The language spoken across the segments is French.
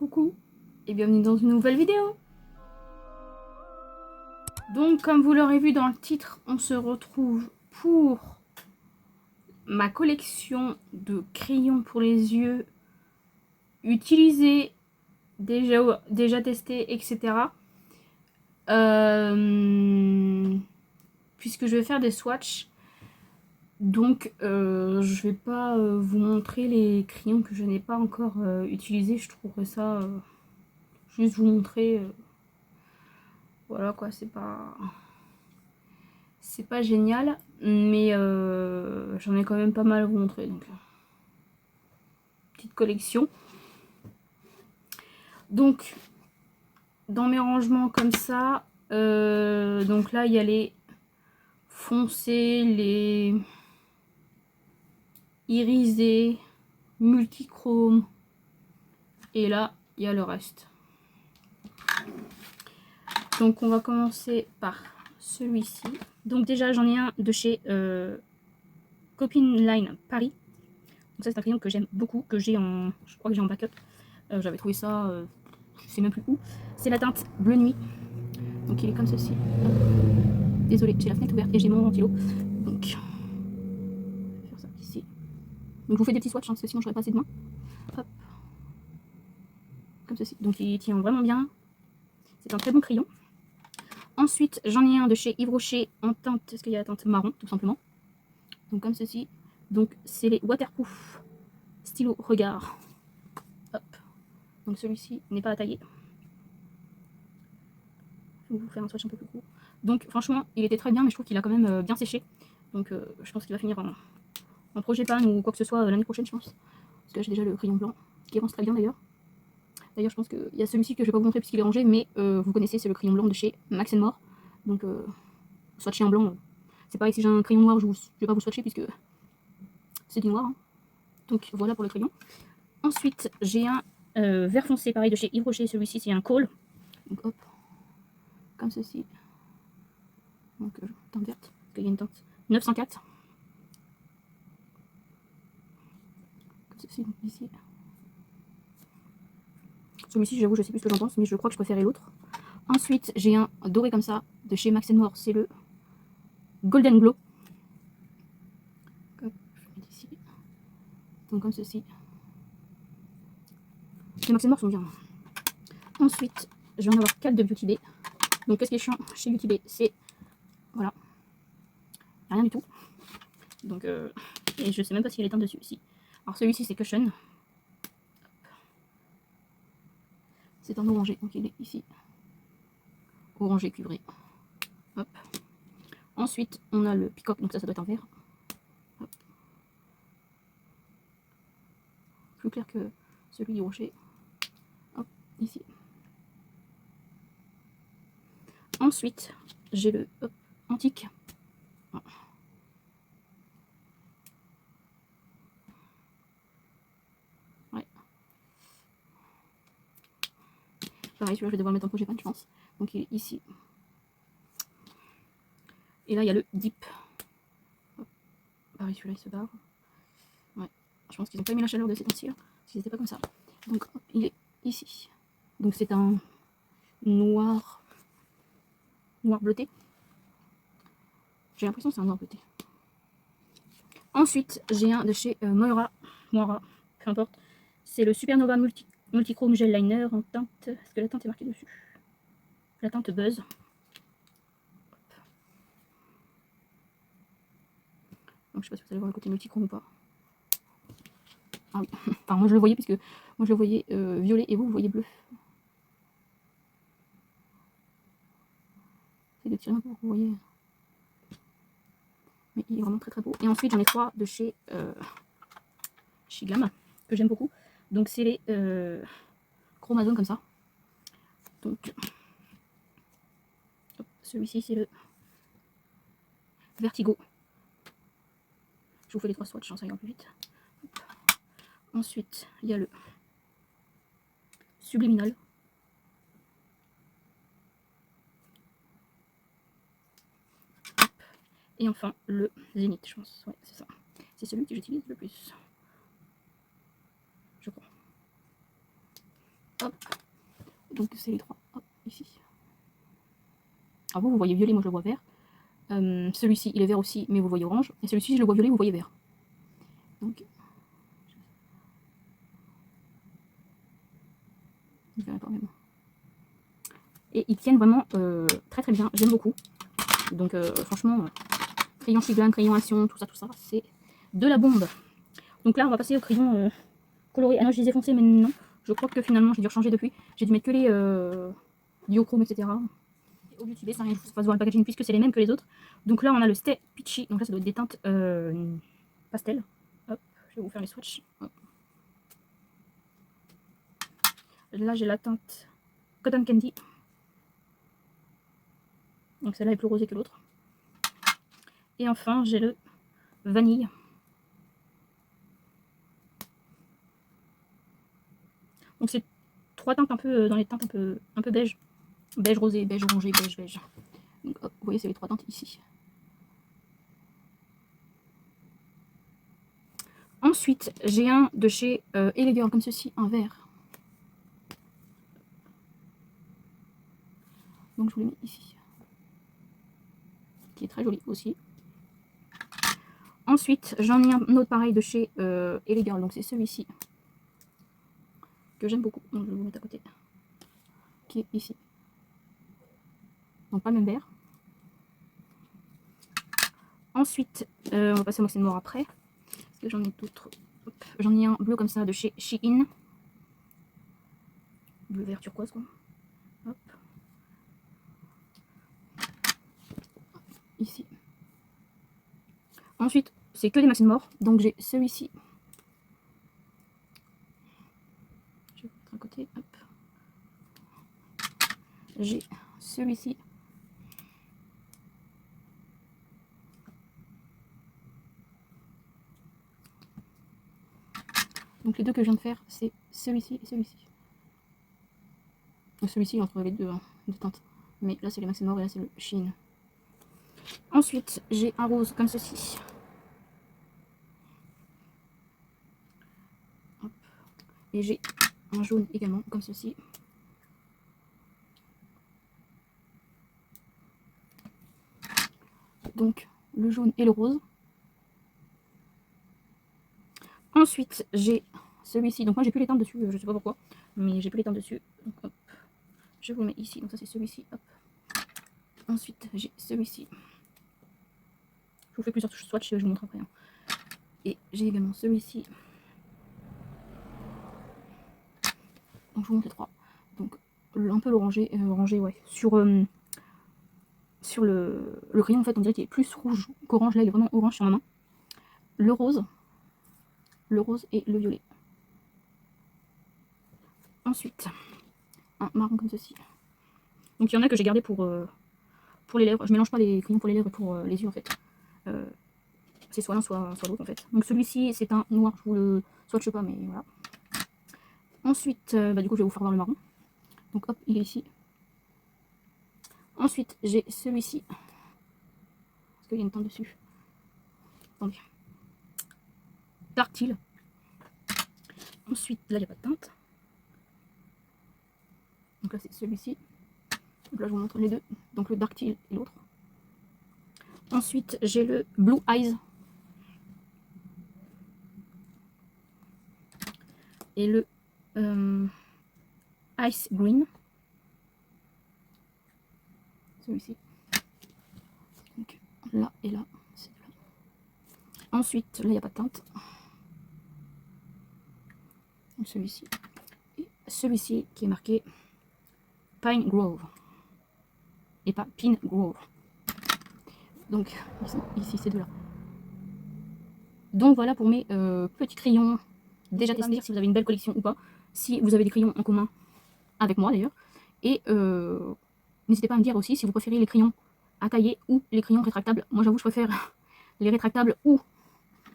Coucou et bienvenue dans une nouvelle vidéo. Donc comme vous l'aurez vu dans le titre, on se retrouve pour ma collection de crayons pour les yeux utilisés, déjà testés, etc. Puisque je vais faire des swatchs. Donc je vais pas vous montrer les crayons que je n'ai pas encore utilisés. Je trouverais ça juste vous montrer. Voilà quoi, c'est pas génial, mais j'en ai quand même pas mal à vous montrer. Donc petite collection. Donc dans mes rangements comme ça, donc là il y a les foncés, les irisés, multichromes, et là il y a le reste. Donc on va commencer par celui-ci. Donc déjà j'en ai un de chez Copine Line Paris. Donc ça c'est un crayon que j'aime beaucoup, que j'ai en, je crois que j'ai en backup. J'avais trouvé ça, je sais même plus où. C'est la teinte bleu nuit. Donc il est comme ceci. Désolée, j'ai la fenêtre ouverte et j'ai mon ventilo. Donc je vais faire ça ici. Donc je vous fais des petits swatchs, hein, parce que sinon j'aurais pas assez de mains. Hop. Comme ceci. Donc il tient vraiment bien. C'est un très bon crayon. Ensuite j'en ai un de chez Yves Rocher en teinte, est-ce qu'il y a la teinte marron tout simplement. Donc comme ceci. Donc c'est les waterproof stylo regard. Hop. Donc celui-ci n'est pas à tailler. Je vais vous faire un swatch un peu plus court. Donc franchement il était très bien, mais je trouve qu'il a quand même bien séché. Donc je pense qu'il va finir en projet pan ou quoi que ce soit l'année prochaine, je pense. Parce que là j'ai déjà le crayon blanc qui avance très bien d'ailleurs. D'ailleurs je pense qu'il y a celui-ci que je vais pas vous montrer puisqu'il est rangé, mais vous connaissez, c'est le crayon blanc de chez Max & More. Donc swatcher en blanc, c'est pareil, si j'ai un crayon noir je vais pas vous swatcher puisque c'est du noir. Hein. Donc voilà pour le crayon. Ensuite j'ai un vert foncé pareil de chez Yves Rocher, celui-ci c'est un Kohl. Donc hop, comme ceci. Donc teinte verte, parce qu'il y a une teinte 904. Comme ceci, donc ici. Celui-ci, j'avoue, je sais plus ce que j'en pense, mais je crois que je préférais l'autre. Ensuite, j'ai un doré comme ça, de chez Max & More, c'est le Golden Glow. Hop, je vais mettre ici. Donc comme ceci. Les Max & More sont bien. Ensuite, je vais en avoir 4 de Beauty Bay. Donc qu'est-ce qui est chiant chez Beauty Bay, c'est... Voilà. Rien du tout. Donc, et je sais même pas s'il y a les teintes dessus. Si. Alors celui-ci, c'est Cushion. C'est un orangé, donc il est ici. Orangé cuivré. Hop. Ensuite, on a le Peacock, donc ça doit être un vert. Hop. Plus clair que celui du rocher. Hop, ici. Ensuite, j'ai le antique. Ouais. Pareil, celui-là, je vais devoir le mettre en projet pan, je pense. Donc il est ici. Et là, il y a le Deep. Hop. Pareil, celui-là, il se barre. Ouais. Je pense qu'ils n'ont pas mis la chaleur de ces temps-ci, parce qu'ils n'étaient pas comme ça. Donc, hop, il est ici. Donc c'est un noir bleuté. J'ai l'impression que c'est un noir bleuté. Ensuite, j'ai un de chez Moira, peu importe. C'est le Supernova Multichrome Gel Liner en teinte. Est-ce que la teinte est marquée dessus? La teinte Buzz. Donc je sais pas si vous allez voir le côté multichrome ou pas. Ah oui, enfin moi je le voyais puisque moi je le voyais violet et vous voyez bleu. C'est de tirer un peu pour que vous voyez. Mais il est vraiment très très beau. Et ensuite j'en ai 3 de chez Glam que j'aime beaucoup. Donc c'est les chromasomes comme ça. Donc celui-ci c'est le Vertigo. Je vous fais les 3 swatchs, ça ira plus vite. Hop. Ensuite il y a le Subliminal. Hop. Et enfin le Zénith, je pense. Ouais, c'est ça. C'est celui que j'utilise le plus. Je crois. hop. Donc c'est les 3, hop, ici. Alors vous voyez violet, moi je le vois vert. Celui-ci, il est vert aussi, mais vous le voyez orange. Et celui-ci, je le vois violet, vous voyez vert. Donc, je verrai pas même. Et ils tiennent vraiment très très bien, j'aime beaucoup. Donc franchement, crayon Shiglan, crayon action, tout ça, c'est de la bombe. Donc là, on va passer au crayon coloré. Ah non, je les ai foncés, mais non. Je crois que finalement, j'ai dû rechanger depuis. J'ai dû mettre que les duochrome, etc. Au lieu de ça, rien, je vous fasse voir le packaging puisque c'est les mêmes que les autres. Donc là, on a le Stay Peachy. Donc là, ça doit être des teintes pastel. Hop, je vais vous faire les swatchs. Hop. Là, j'ai la teinte Cotton Candy. Donc celle-là est plus rosée que l'autre. Et enfin, j'ai le vanille. Donc c'est 3 teintes un peu dans les teintes un peu beige. Beige rosé, beige orangé, beige, beige. Donc hop, vous voyez, c'est les 3 teintes ici. Ensuite, j'ai un de chez Elegirl, comme ceci, un vert. Donc je vous le mets ici. Qui est très joli aussi. Ensuite, j'en ai un autre pareil de chez Elegirl, donc c'est celui-ci. Que j'aime beaucoup, donc je vais vous mettre à côté. Qui est ici. Donc pas le même vert. Ensuite, on va passer au Moxie Noir après. Est-ce que j'en ai d'autres? J'en ai un bleu comme ça de chez Shein. Bleu vert turquoise quoi. Hop. Ici. Ensuite, c'est que des Moxie Noir. Donc j'ai celui-ci. Je vais vous mettre à côté. Hop. J'ai celui-ci. Donc les deux que je viens de faire, c'est celui-ci et celui-ci. Celui-ci entre les deux, deux teintes. Mais là c'est les Moxie Noir et là c'est le Shein. Ensuite, j'ai un rose comme ceci. Hop. Et j'ai un jaune également comme ceci. Donc le jaune et le rose. Ensuite, j'ai celui-ci. Donc moi j'ai plus les teintes dessus, je sais pas pourquoi, mais j'ai plus les teintes dessus. Donc hop, je vous le mets ici. Donc ça c'est celui-ci. Hop. Ensuite, j'ai celui-ci. Je vous fais plusieurs swatchs, je vous montre après. Hein. Et j'ai également celui-ci. Donc je vous montre les trois. Donc un peu l'orangé, orangé ouais. Sur le crayon en fait on dirait qu'il est plus rouge qu'orange. Là il est vraiment orange sur ma main. Le rose et le violet. Ensuite, un marron comme ceci. Donc il y en a que j'ai gardé pour les lèvres. Je mélange pas les crayons pour les lèvres et pour les yeux en fait. C'est soit l'un soit l'autre en fait. Donc celui-ci c'est un noir, je vous le swatche pas mais voilà. Ensuite, du coup je vais vous faire voir le marron. Donc hop, il est ici. Ensuite, j'ai celui-ci. Est-ce qu'il y a une teinte dessus? Attendez. Dark Teal. Ensuite, là, il n'y a pas de teinte. Donc là, c'est celui-ci. Donc là, je vous montre les deux. Donc le Dark Teal et l'autre. Ensuite, j'ai le Blue Eyes. Et le Ice Green. Celui-ci. Donc là et là. Ensuite, là, il n'y a pas de teinte. Donc celui-ci. Et celui-ci qui est marqué Pine Grove. Et pas Pine Grove. Donc, ici, ces deux-là. Donc voilà pour mes petits crayons déjà testés, si vous avez une belle collection ou pas. Si vous avez des crayons en commun avec moi d'ailleurs. Et n'hésitez pas à me dire aussi si vous préférez les crayons à tailler ou les crayons rétractables. Moi j'avoue je préfère les rétractables ou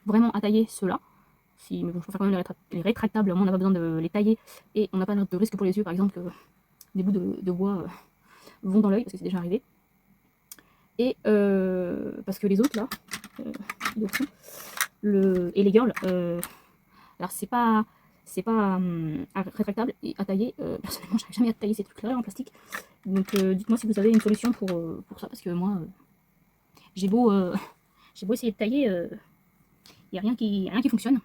vraiment à tailler ceux-là. Si, mais bon, je préfère quand même les rétractables, moi on n'a pas besoin de les tailler et on n'a pas de risque pour les yeux, par exemple que des bouts de bois vont dans l'œil, parce que c'est déjà arrivé. Et parce que les autres là, et les girls, alors c'est pas c'est pas rétractable et à tailler. Personnellement, j'arrive jamais à tailler ces trucs-là en plastique. Donc dites-moi si vous avez une solution pour ça, parce que moi, j'ai beau, essayer de tailler, il n'y a rien qui fonctionne.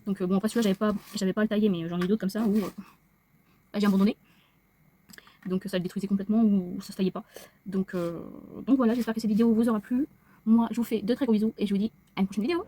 Donc bon, après celui-là, j'avais pas à le tailler, mais j'en ai eu d'autres comme ça où bah, j'ai abandonné. Donc ça le détruisait complètement ou ça se taillait pas. Donc voilà, j'espère que cette vidéo vous aura plu. Moi, je vous fais de très gros bisous et je vous dis à une prochaine vidéo.